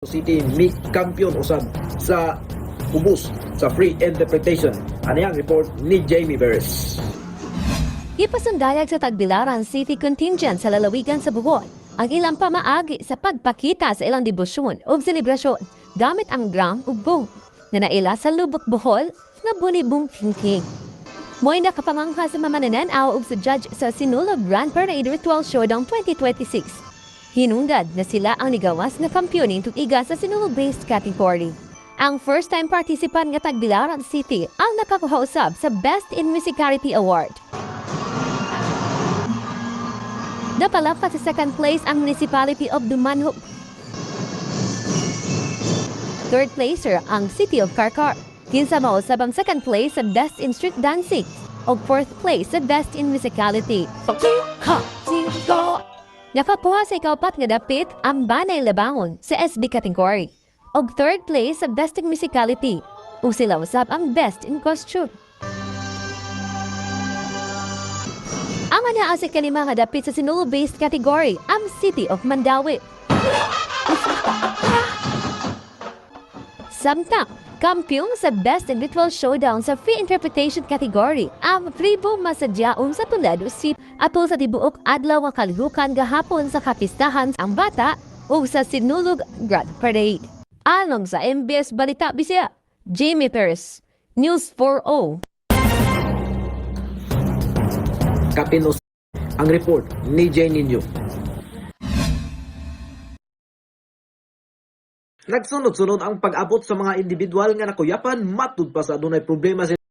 City mi kampiyon usab sa ubos sa free interpretation. Ano yang report ni Jamie Beres. Ipasundayag sa Tagbilaran City Contingent sa lalawigan sa Bohol ang ilang pamaagi sa pagpakita sa ilang debosyon o selebrasyon gamit ang drum ug boom na naila sa Lubok, Bohol nga bunibong king. Mo'y nakapamangha sa mamanananaw ug sa judge sa Sinulog Grand Parade Ritual Showdown 2026. Hinungdad na sila ang nigawas na kampyoning tuiga sa Sinulog-based category. Ang first-time participant nga Tagbilaran City ang nakakuhausab sa Best in Musicality Award. Napalapat sa second place ang Municipality of Dumanhog. Third placer ang City of Karkar. Kinsa mausab ang second place sa Best in Street Dancing o fourth place sa Best in Musicality. Nakakuha sa ikaapat nga dapit ang Banay Labangon sa SB category o third place sa Best in Musicality o sila usab ang Best in Costume. Ang anaa sa kalima nga dapit sa Sinulog-based category ang City of Mandawi. Samtang, kampyong sa Best in Ritual Showdown sa Free Interpretation category ang Tribo Masadyaon sa Toledo City atol sa tibuok adlaw nga kalihukan gahapon sa kapistahan ang bata o sa Sinulog Grand Parade. Anong sa MBS Balita Bisaya, Jamie Perez, News 4O. Kapinos ang report ni Jay Ninyo. Nagsunod-sunod ang pag-abot sa mga individual nga nakuyapan matud pa sa adunay problema sa